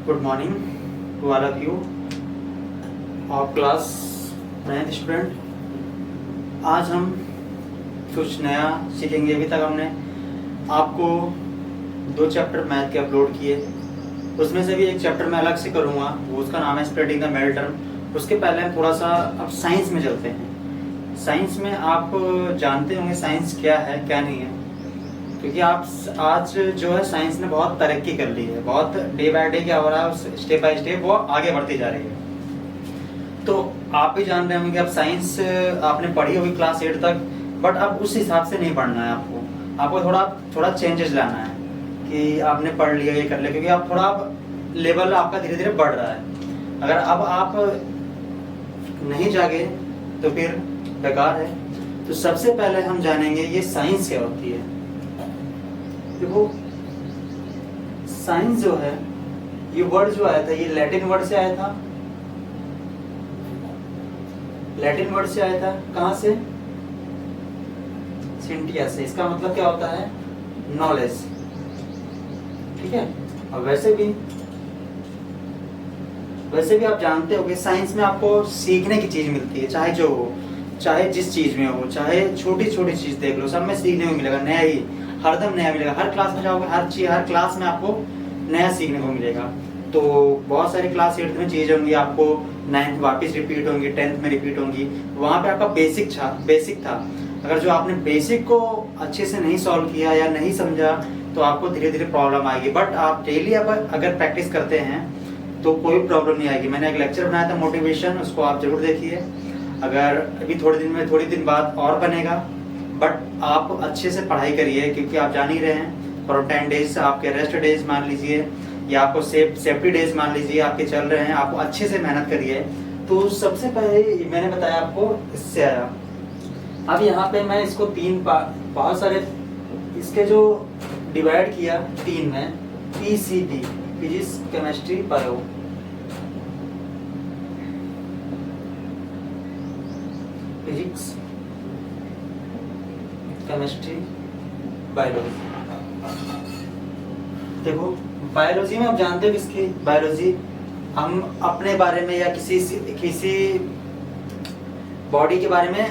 Good morning to all of you of class 9th student. आज हम कुछ नया सीखेंगे। अभी तक हमने आपको 2 चैप्टर मैथ के अपलोड किए, उसमें से भी एक चैप्टर मैं अलग से करूँगा, वो उसका नाम है स्प्लिटिंग द मिडिल टर्म। उसके पहले हम थोड़ा सा अब साइंस में चलते हैं। साइंस में आप जानते होंगे साइंस क्या है क्या नहीं है, क्योंकि आप आज जो है साइंस ने बहुत तरक्की कर ली है, बहुत डे बाय डे क्या हो रहा है, स्टेप बाय स्टेप वो आगे बढ़ती जा रही है। तो आप भी जान रहे होंगे कि अब साइंस आपने पढ़ी होगी क्लास 8 तक, बट अब उस हिसाब से नहीं पढ़ना है। आपको थोड़ा चेंजेस लाना है कि आपने पढ़ लिया ये कर लिया, क्योंकि आप थोड़ा लेवल आपका धीरे धीरे बढ़ रहा है। अगर अब आप नहीं जागे तो फिर बेकार है। तो सबसे पहले हम जानेंगे ये साइंस क्या होती है। देखो, साइंस जो है, ये वर्ड जो आया था ये लैटिन वर्ड से आया था। लैटिन वर्ड से आया था कहां से? सिंटिया से। इसका मतलब क्या होता है? नॉलेज। ठीक है। और वैसे भी आप जानते हो कि साइंस में आपको सीखने की चीज मिलती है, चाहे जो हो, चाहे जिस चीज में हो, चाहे छोटी छोटी चीज देख लो, सब में सीखने को मिलेगा, नया ही, हरदम नया मिलेगा। हर क्लास में जाओगे, हर क्लास में आपको नया सीखने को मिलेगा। तो बहुत सारी क्लास 8th में चीजें होंगी, आपको 9th वापस रिपीट होंगी, 10th में रिपीट होंगी। वहाँ पे आपका बेसिक था। अगर जो आपने बेसिक को अच्छे से नहीं सॉल्व किया या नहीं समझा तो आपको धीरे धीरे प्रॉब्लम आएगी। बट आप डेली अगर प्रैक्टिस करते हैं तो कोई प्रॉब्लम नहीं आएगी। मैंने एक लेक्चर बनाया था मोटिवेशन, उसको आप जरूर देखिए। अगर अभी थोड़े दिन बाद और बनेगा, बट आप अच्छे से पढ़ाई करिए, क्योंकि आप जान ही रहे हैं क्वारंटाइन डेज आपके रेस्ट डेज मान लीजिए, या आपको सेफ्टी डेज मान लीजिए आपके चल रहे हैं। आपको अच्छे से मेहनत करिए। तो सबसे पहले मैंने बताया आपको इससे आया। अब यहाँ पे मैं इसको बहुत सारे इसके जो डिवाइड किया 3 में, PCB, physics chemistry bio. Physics chemistry biology. देखो, बायोलॉजी में आप जानते हो किसकी बायोलॉजी, हम अपने बारे में या किसी बॉडी के बारे में,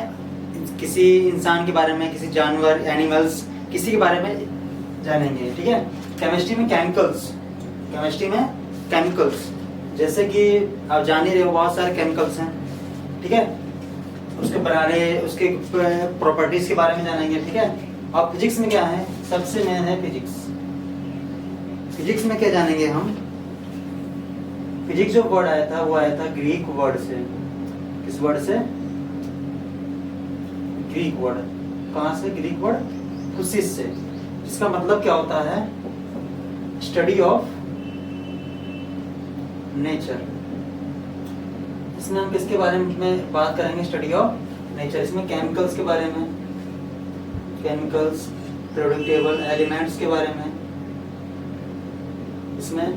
किसी इंसान के बारे में, किसी जानवर, एनिमल्स, किसी के बारे में जानेंगे। ठीक है। केमिस्ट्री में केमिकल्स, जैसे कि आप जान ही रहे हो बहुत सारे केमिकल्स हैं। ठीक है। उसके प्रॉपर्टीज के बारे में जानेंगे। ठीक है। और फिजिक्स में क्या है? सबसे मेन है फिजिक्स। फिजिक्स में क्या जानेंगे हम? फिजिक्स जो वर्ड आया था वो आया था ग्रीक वर्ड से। किस वर्ड से? Greek word. कहां से? ग्रीक वर्ड फुसिस से, जिसका मतलब क्या होता है? Study of nature. इसमें हम किसके बारे में बात करेंगे? Study of nature. इसमें केमिकल्स के बारे में, केमिकल्स, प्रोडक्टेबल एलिमेंट्स के बारे में, इसमें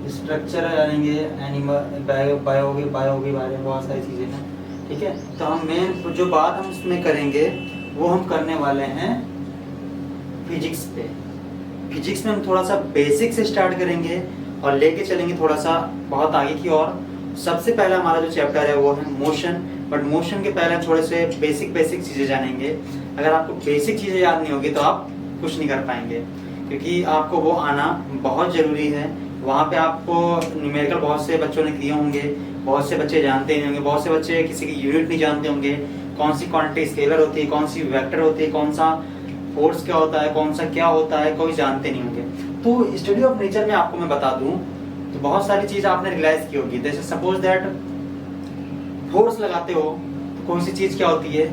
स्ट्रक्चर जानेंगे, एनिमल बायो के बारे में बहुत सारी चीजें हैं। ठीक है। तो हम मेन जो बात हम इसमें करेंगे वो हम करने वाले हैं फिजिक्स पे। फिजिक्स में हम थोड़ा सा बेसिक से स्टार्ट करेंगे और लेके चलेंगे थोड़ा सा बहुत आगे की ओर। सबसे पहला हमारा जो चैप्टर है वो है मोशन। बट मोशन के पहले हम थोड़े से बेसिक चीजें जानेंगे। अगर आपको बेसिक चीजें याद नहीं होगी तो आप कुछ नहीं कर पाएंगे, क्योंकि आपको वो आना बहुत जरूरी है। वहाँ पे आपको न्यूमेरिकल बहुत से बच्चों ने किए होंगे, बहुत से बच्चे जानते नहीं होंगे, बहुत से बच्चे किसी की यूनिट नहीं जानते होंगे, कौन सी क्वांटिटी स्केलर होती है, कौन सी वेक्टर होती है, कौन सा फोर्स क्या होता है, कौन सा क्या होता है, कोई जानते नहीं होंगे। तो स्टडी ऑफ नेचर में आपको मैं बता दूं तो बहुत सारी चीज आपने रियलाइज की होगी। जैसे सपोज दैट फोर्स लगाते हो तो कोई सी चीज क्या होती है?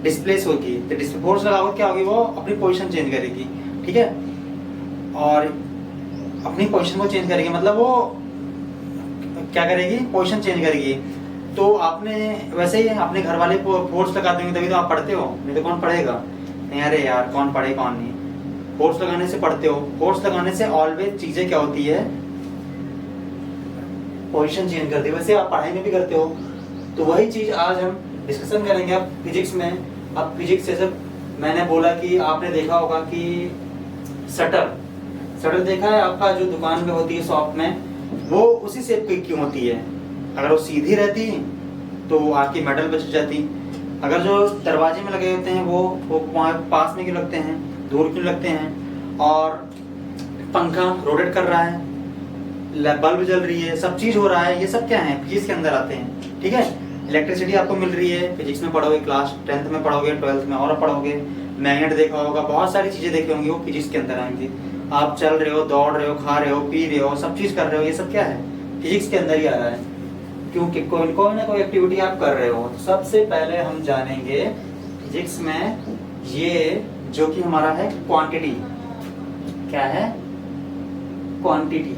डिस्प्लेस होगी। तो फोर्स लगाओगे क्या होगी? वो अपनी पोजीशन चेंज करेगी। ठीक है। और अपनी पोजीशन को चेंज करेगी मतलब वो क्या करेगी? पोजीशन चेंज करेगी। तो आपने वैसे ही अपने घर वाले को फोर्स लगा देंगे तभी तो आप पढ़ते हो, नहीं तो कौन पढ़ेगा? नहीं, अरे यार कौन पढ़े कौन नहीं। फोर्स लगाने से पढ़ते हो। फोर्स लगाने से ऑलवेज चीजें क्या होती है? पोजीशन चेंज करती है। वैसे आप पढ़ाई में भी करते हो। तो वही चीज आज हम डिस्कशन करेंगे अब फिजिक्स में। अब फिजिक्स जैसे मैंने बोला कि आपने देखा होगा कि शटर शटर देखा है आपका, जो दुकान में होती है शॉप में, वो उसी शेप की क्यों होती है? अगर वो सीधी रहती तो आपकी मेटल बच जाती। अगर जो दरवाजे में लगे होते हैं वो पास में क्यों लगते हैं, दूर क्यों लगते हैं? और पंखा रोटेट कर रहा है, बल्ब जल रही है, सब चीज हो रहा है, ये सब क्या है? फिजिक्स के अंदर आते हैं, ठीक है। इलेक्ट्रिसिटी आपको मिल रही है, फिजिक्स में पढ़ोगे, क्लास 10th में पढ़ोगे, 12th में और पढ़ोगे। मैग्नेट देखा होगा, बहुत सारी चीजें देखी होंगी, वो फिजिक्स के अंदर आएंगी। आप चल रहे हो, दौड़ रहे हो, खा रहे हो, पी रहे हो, सब चीज कर रहे हो, ये सब क्या है? फिजिक्स के अंदर ही आ रहा है, क्योंकि कोई ना कोई एक्टिविटी आप कर रहे हो। सबसे पहले हम जानेंगे फिजिक्स में ये जो कि हमारा है क्वांटिटी। क्या है? क्वांटिटी।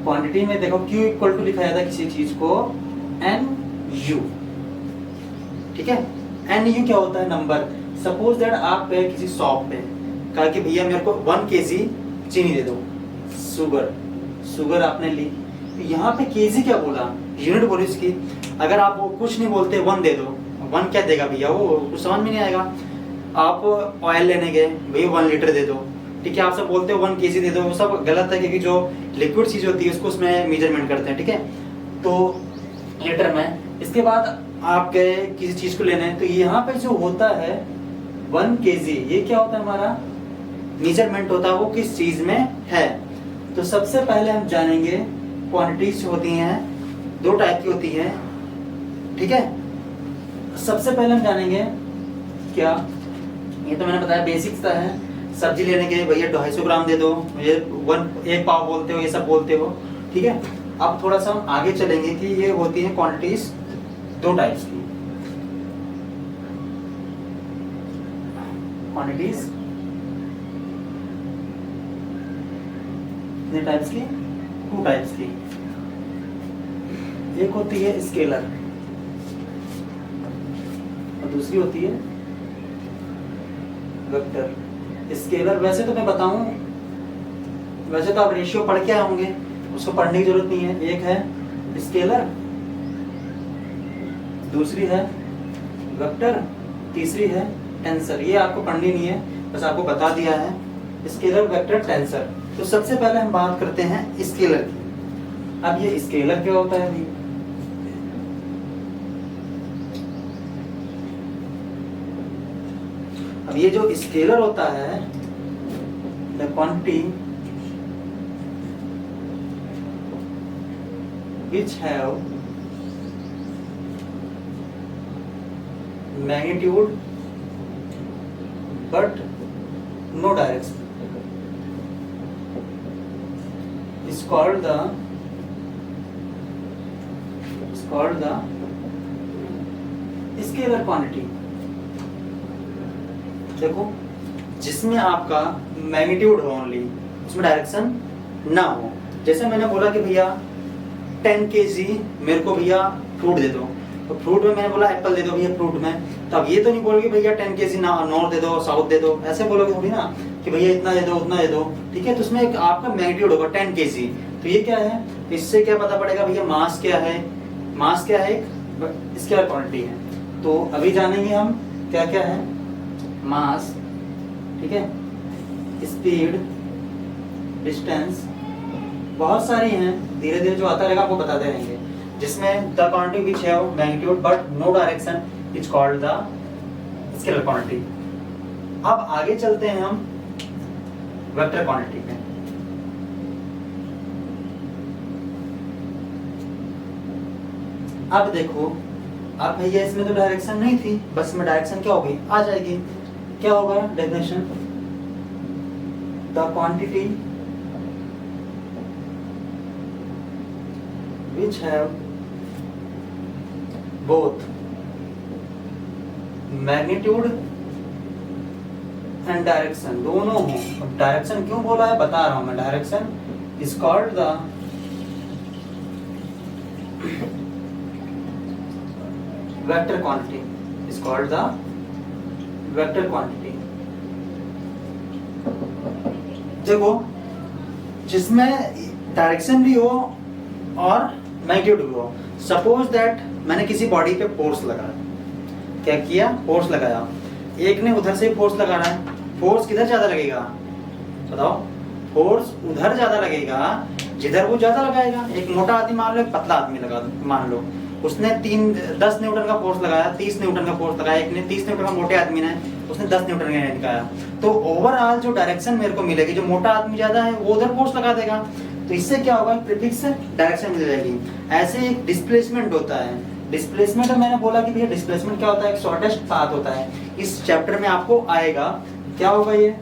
क्वांटिटी में देखो Q इक्वल टू लिखा जाता है किसी चीज को NU, ठीक है। NU क्या होता है? नंबर। सपोज दैट आप गए किसी शॉप पे, कहा कि भैया मेरे को 1 kg चीनी दे दो, शुगर आपने ली। तो यहाँ पे केजी क्या बोला? यूनिट बोली इसकी। अगर आप वो कुछ नहीं बोलते 1 दे दो, 1 क्या देगा भैया? वो कुछ समझ में नहीं आएगा। आप ऑयल लेने गए, भैया 1 लीटर दे दो, ठीक है। आप सब बोलते हो 1 kg दे दो, वो सब गलत है, क्योंकि जो लिक्विड चीज होती है उसको उसमें मेजरमेंट करते हैं, ठीक है। तो लीटर में, इसके बाद आप गए किसी चीज को लेने, तो यहाँ पे जो होता है 1 kg, ये क्या होता है? हमारा मेजरमेंट होता है, वो किस चीज में है। तो सबसे पहले हम जानेंगे क्वांटिटीज होती हैं, 2 टाइप की होती है, ठीक है। सबसे पहले हम जानेंगे क्या, ये तो मैंने बताया बेसिक्स था है। सब्जी लेने के भैया 250 ग्राम दे दो, ये 1 पाव बोलते हो, ये सब बोलते हो, ठीक है। अब थोड़ा सा हम आगे चलेंगे कि ये होती है क्वांटिटीज 2 टाइप्स की। क्वांटिटीज कितने टाइप्स की? 2 टाइप्स की। एक होती है स्केलर और दूसरी होती है वेक्टर। स्केलर वैसे तो मैं बताऊं, वैसे तो आप रेशियो पढ़ के आए होंगे, उसको पढ़ने की जरूरत नहीं है। एक है स्केलर, दूसरी है वेक्टर, तीसरी है टेंसर। ये आपको पढ़नी नहीं है, बस आपको बता दिया है स्केलर, वेक्टर, टेंसर। तो सबसे पहले हम बात करते हैं स्केलर की। अब ये स्केलर क्या होता है अभी? अब ये जो स्केलर होता है, the quantity which have magnitude but no direction is called the scalar quantity. देखो, जिसमें आपका मैग्नीट्यूड हो ओनली, उसमें डायरेक्शन ना हो। जैसे मैंने बोला कि भैया 10 kg मेरे को भैया फ्रूट दे दो, तो फ्रूट में मैंने बोला एप्पल दे दो भैया फ्रूट में, तो अब ये तो नहीं बोलोगे भैया 10 kg नॉर्थ दे दो, साउथ दे दो, ऐसे बोलोगे थोड़ी ना कि भैया इतना दे दो, उतना दे दो, ठीक है। तो उसमें एक आपका मैग्नीट्यूड होगा 10 kg। तो ये क्या है? इससे क्या पता पड़ेगा भैया मास क्या है? मास क्या है? एक स्केलर क्वांटिटी है। तो अभी जानेंगे हम क्या क्या है। मास, ठीक है, स्पीड, डिस्टेंस, बहुत सारी हैं, धीरे धीरे जो आता रहेगा आपको बताते रहेंगे। जिसमें the quantity which have magnitude but no direction is called the scalar quantity. अब आगे चलते हैं हम वेक्टर क्वांटिटी पे। अब देखो, अब भैया इसमें तो डायरेक्शन नहीं थी, बस में डायरेक्शन क्या होगी? आ जाएगी। क्या होगा definition? The quantity which have both magnitude and direction, दोनों हो। अब डायरेक्शन क्यों बोला है बता रहा हूं मैं। Direction is called the vector quantity, is called the vector quantity। देखो, जिसमें डायरेक्शन भी हो और मैग्नीट्यूड भी हो। सपोज दैट मैंने किसी बॉडी पे फोर्स लगाया, क्या किया? फोर्स लगाया। एक ने उधर से फोर्स लगा रहा है, फोर्स किधर ज्यादा लगेगा? बताओ, फोर्स उधर ज्यादा लगेगा जिधर वो ज्यादा लगाएगा। एक मोटा आदमी मान लो, एक पतला आदमी लगा मान लो, उसने 10 न्यूटन का फोर्स लगाया, 30 न्यूटन का फोर्स लगाया, एक ने 30 न्यूटन का, मोटे आदमी ने उसने 10 न्यूटन का लगाया, तो ओवरऑल जो डायरेक्शन मेरे को मिलेगी, जो मोटा आदमी ज्यादा है वो उधर फोर्स लगा देगा, तो इससे क्या होगा, प्रीफिक्स डायरेक्शन मिल जाएगी। ऐसे एक डिस्प्लेसमेंट होता है। डिस्प्लेसमेंट मैंने बोला कि भैया डिस्प्लेसमेंट क्या होता है, एक शॉर्टेस्ट पाथ होता है। इस चैप्टर में आपको आएगा क्या होगा ये,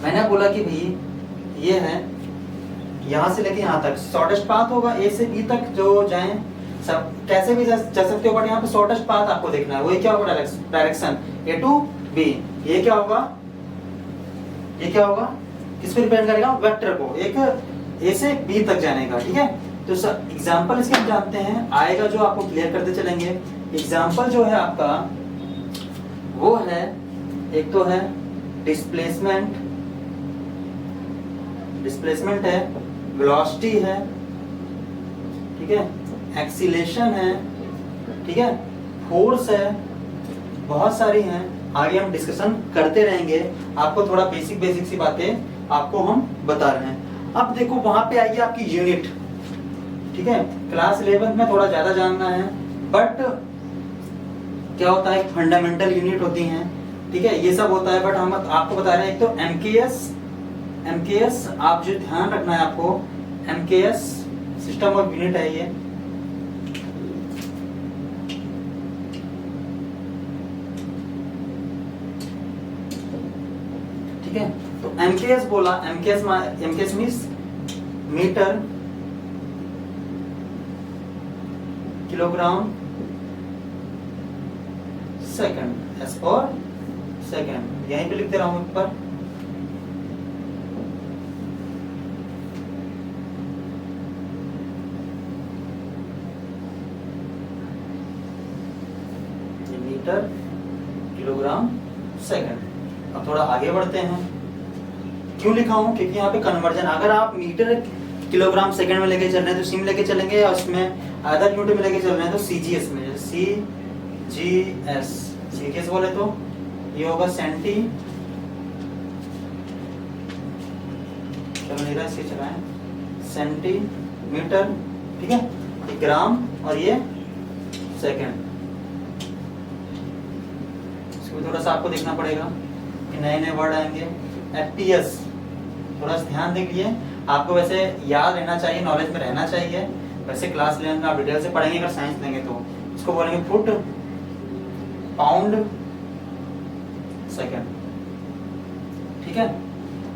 मैंने बोला कि भाई ये है यहाँ से लेके यहाँ तक शॉर्टेस्ट पाथ होगा, ए से बी तक जो जाए सब कैसे भी जा सकते हो, बट यहाँ पे शॉर्टेस्ट पाथ आपको देखना है। वो क्या होगा, डायरेक्शन ए टू बी। ये क्या होगा, ये क्या होगा, किस पे डिपेंड करेगा, वेक्टर को, एक ए से बी तक जाने का। ठीक है, तो एग्जांपल इसके हम जानते हैं, आएगा जो आपको क्लियर करते चलेंगे। एग्जांपल जो है आपका वो है, एक तो है डिस्प्लेसमेंट, डिस्प्लेसमेंट है, वेलोसिटी है, ठीक है, एक्सीलेशन है, ठीक है, फोर्स है, बहुत सारी हैं। आगे हम डिस्कशन करते रहेंगे, आपको थोड़ा बेसिक सी बातें आपको हम बता रहे हैं। अब देखो वहां पे आइए आपकी यूनिट, ठीक है, क्लास 11 में थोड़ा ज्यादा जानना है, बट क्या होता है, फंडामेंटल यूनिट होती हैं, ठीक है, ये सब होता है, बट हम आपको बता रहे हैं। एक तो एमकेएस आप जो ध्यान रखना है आपको, एमकेएस सिस्टम ऑफ यूनिट है ये, ठीक है। तो एमकेएस बोला, MKS means metre kilogram second, S for second, यहीं पे लिख दे रहा हूं ऊपर। Metre kilogram second. अब थोड़ा आगे बढ़ते हैं, क्यों लिखा हूं, क्योंकि यहाँ पे कन्वर्जन, अगर आप मीटर किलोग्राम सेकंड में लेके चल रहे हैं तो सिम लेके चलेंगे, और उसमें अदर यूनिट में लेके चल रहे हैं तो सीजीएस में, सीजीएस बोले तो ये होगा सेंटी, चलो मेरा इसे चलाएं, सेंटीमीटर, ठीक है, ये ग्राम और ये सेकंड। इसको थोड़ा सा आपको देखना पड़ेगा कि नए नए वर्ड आएंगे। एफपीएस थोड़ा सा ध्यान देखिए, आपको वैसे याद रहना चाहिए, नॉलेज में रहना चाहिए। वैसे क्लास 11 में आप डिटेल से पढ़ेंगे, अगर साइंस लेंगे तो इसको बोलेंगे फुट पाउंड सेकंड, ठीक है।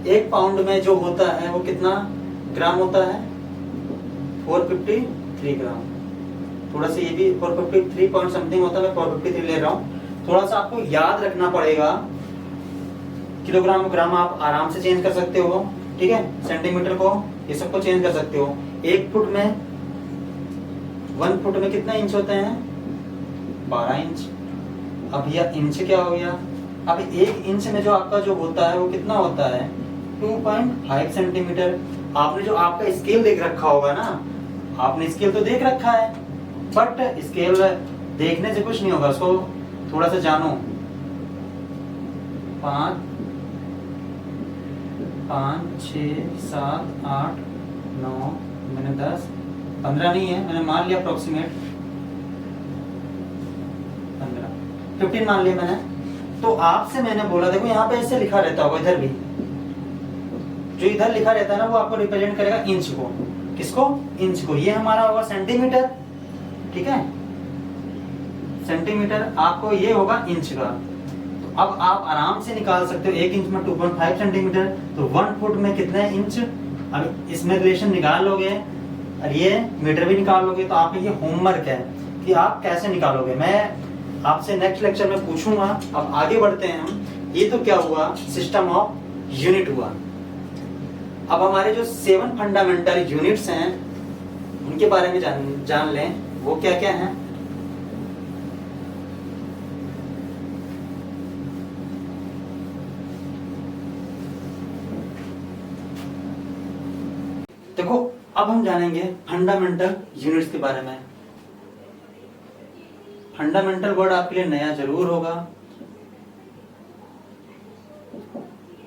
एक पाउंड में जो होता है वो कितना ग्राम होता है, 453 ग्राम। थोड़ा सा ये भी 453 पॉइंट समथिंग होता है, मैं 453 ले रहा हूँ। थोड़ा सा आपको याद रखना पड़ेगा, किलोग्राम को ग्राम आप आराम से चेंज कर सकते हो, ठीक है, सेंटीमीटर को ये सबको चेंज कर सकते हो। 1 फुट में 1 फुट में कितना इंच होते हैं, 12 इंच। अब यह इंच क्या हो गया, अब 1 इंच में जो आपका जो होता है वो कितना होता है, 2.5 सेंटीमीटर। आपने जो आपका स्केल देख रखा होगा ना, आपने स्केल तो देख रखा है, बट स्केल देखने से कुछ नहीं होगा, उसको थोड़ा सा जानो। 5 6 7 8 9, मैंने 10 15 नहीं है, मैंने मान लिया अप्रोक्सीमेट 15 मान लिया मैंने। तो आपसे मैंने बोला, देखो यहाँ पे ऐसे लिखा रहता होगा, इधर भी जो इधर लिखा रहता है ना वो आपको रिप्रेजेंट करेगा इंच को, किसको, इंच को। ये हमारा होगा सेंटीमीटर, ठीक है, सेंटीमीटर, आपको ये होगा इंच का। तो अब आप आराम से निकाल सकते हो, 1 इंच में 2.5 सेंटीमीटर, तो 1 फुट में कितने इंच। अब इसमें रिलेशन निकाल लोगे और ये मीटर भी निकाल लोगे, तो आप ये होमवर्क है कि आप कैसे निकालोगे, मैं आपसे नेक्स्ट लेक्चर में पूछूंगा। अब आगे बढ़ते हैं हम। ये तो क्या हुआ, सिस्टम ऑफ यूनिट हुआ। अब हमारे जो 7 फंडामेंटल यूनिट्स हैं उनके बारे में जान लें, वो क्या क्या हैं। देखो अब हम जानेंगे फंडामेंटल यूनिट्स के बारे में। फंडामेंटल वर्ड आपके लिए नया जरूर होगा।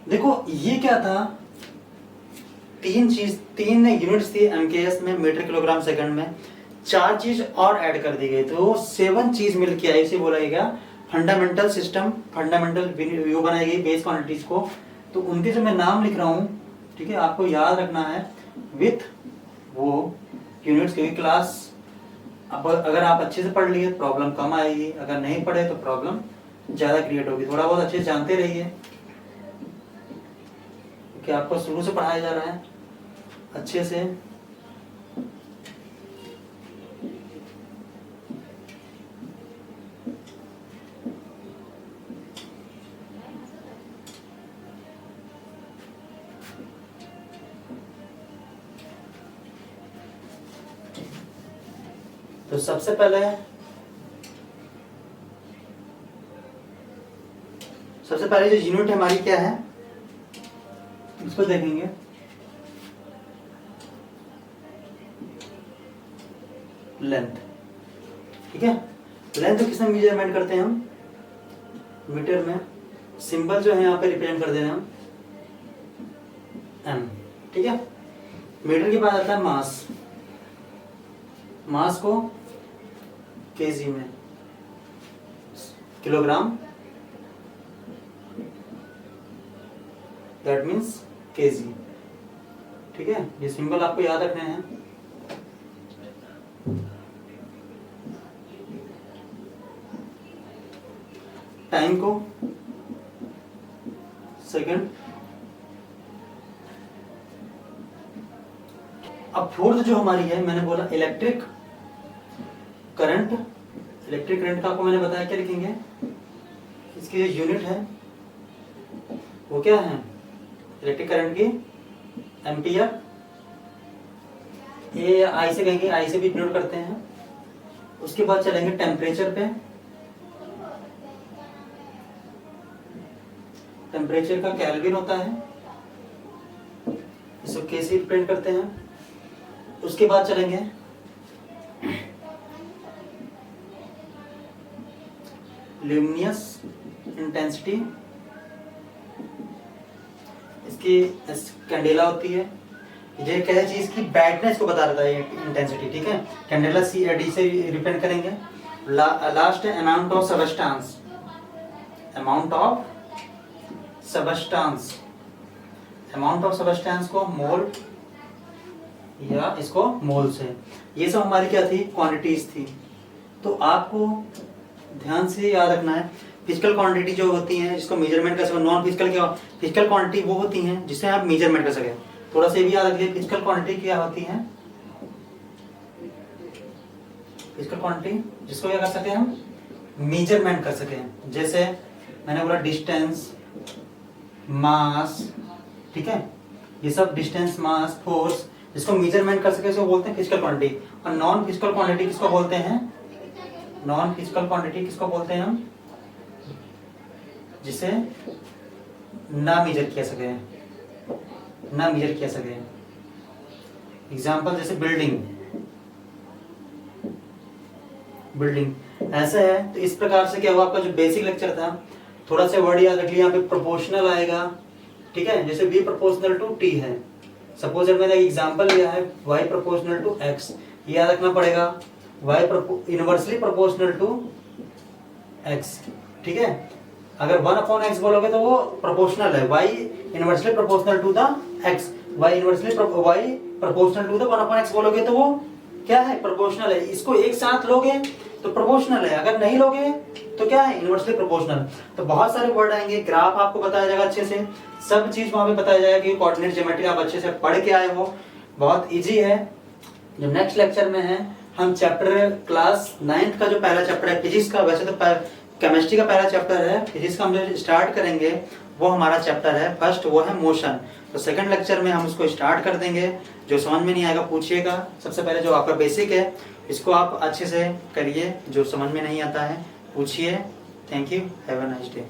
देखो ये क्या था, तीन यूनिट्स थी एमकेएस में, मीटर किलोग्राम सेकंड में, 4 चीज और ऐड कर दी गई, तो 7 चीज मिलके आई, इसे बोला गया फंडामेंटल सिस्टम, फंडामेंटल व्यू बनाई गई बेस क्वांटिटीज को। तो उनके जो मैं नाम लिख रहा हूँ, ठीक है, आपको याद रखना है विथ वो यूनिट्स की क्लास। अब अगर आप अच्छे से पढ़ लिए प्रॉब्लम कम आएगी, अगर नहीं पढ़े तो प्रॉब्लम ज्यादा क्रिएट होगी। थोड़ा बहुत अच्छे से जानते रहिए, क्योंकि आपको शुरू से पढ़ाया जा रहा है अच्छे से। तो सबसे पहले जो यूनिट हमारी क्या है उसको देखेंगे। लेंथ, ठीक है, लेंथ किस में मेजरमेंट करते हैं हम, मीटर में। सिंबल जो है यहाँ पे रिप्रेजेंट कर दे रहे हैं हम एम, ठीक है। मीटर के बाद आता है मास, मास को केजी में, किलोग्राम, दैट मीन्स केजी, ठीक है। ये सिंबल आपको याद रखने हैं। टाइम को सेकंड। अब फोर्थ जो हमारी है, मैंने बोला इलेक्ट्रिक करंट। इलेक्ट्रिक करंट का आपको मैंने बताया क्या लिखेंगे, इसकी जो यूनिट है वो क्या है, इलेक्ट्रिक करंट की एम्पियर। ये आई से कहेंगे, आई से भी डिनोट करते हैं। उसके बाद चलेंगे टेम्परेचर पे। टेम्परेचर का केल्विन होता है, इसको कैसे रिप्रेजेंट करते हैं। उसके बाद चलेंगे ल्यूमिनस इंटेंसिटी, इसकी कैंडेला होती है। ये क्या चीज की ब्राइटनेस को बता रहा है इंटेंसिटी, ठीक है। कैंडेला CAD से रिप्रेजेंट करेंगे। लास्ट है amount of substance, amount of substance, amount of substance को मोल या इसको मोल से। ये सब हमारी क्या थी, क्वांटिटीज थी। तो आपको ध्यान से याद रखना है फिजिकल क्वांटिटी जो होती हैं जिसको मेजरमेंट कर सके। नॉन फिजिकल क्या, फिजिकल क्वांटिटी वो होती हैं जिससे आप मेजरमेंट कर सके। थोड़ा सा भी याद रखिए, फिजिकल क्वांटिटी क्या होती है, फिजिकल क्वांटिटी जिसको क्या कर सके हम मेजरमेंट कर सके। जैसे मैंने बोला डिस्टेंस, मास, ठीक है, ये सब डिस्टेंस, मास, फोर्स जिसको मेजरमेंट कर सके उसको बोलते हैं फिजिकल क्वांटिटी। और नॉन फिजिकल क्वांटिटी किसको बोलते हैं, नॉन फिजिकल क्वांटिटी किसको बोलते हैं हम, जिसे ना मेजर किया सके, ना मेजर किया सके। एग्जाम्पल जैसे बिल्डिंग, बिल्डिंग ऐसा है। तो इस प्रकार से क्या हुआ, आपका जो बेसिक लेक्चर था, थोड़ा सा वर्ड याद रख लिया। यहाँ पे प्रोपोर्शनल आएगा, ठीक है, जैसे V प्रोपोर्शनल टू T है। सपोज मैंने एग्जांपल लिया है Y प्रोपोर्शनल टू X, ये याद रखना पड़ेगा। Y inversely proportional to X, ठीक है। अगर 1/x बोलोगे तो वो प्रोपोर्शनल है, Y inversely proportional to the X, Y proportional to the 1/x बोलोगे तो वो क्या है, प्रोपोर्शनल है। इसको एक साथ लोगे तो प्रोपोर्शनल है, अगर नहीं लोगे तो क्या है, इनवर्सली प्रोपोर्शनल। तो बहुत सारे वर्ड आएंगे, ग्राफ आपको बताया जाएगा अच्छे से, सब चीज वहां पे बताया जाएगा कि कोऑर्डिनेट ज्योमेट्री आप अच्छे से पढ़ के आए हो, बहुत इजी है। जो नेक्स्ट लेक्चर में है, हम चैप्टर क्लास 9th का जो पहला चैप्टर है फिजिक्स का, वैसे तो केमिस्ट्री का पहला चैप्टर है, फिजिक्स का हम जो स्टार्ट करेंगे वो हमारा चैप्टर है फर्स्ट, वो है मोशन। तो सेकंड लेक्चर में हम उसको स्टार्ट कर देंगे। जो समझ में नहीं आएगा पूछिएगा। सबसे पहले जो आपका बेसिक है इसको आप अच्छे से करिए, जो समझ में नहीं आता है पूछिए। Thank you, have a nice day.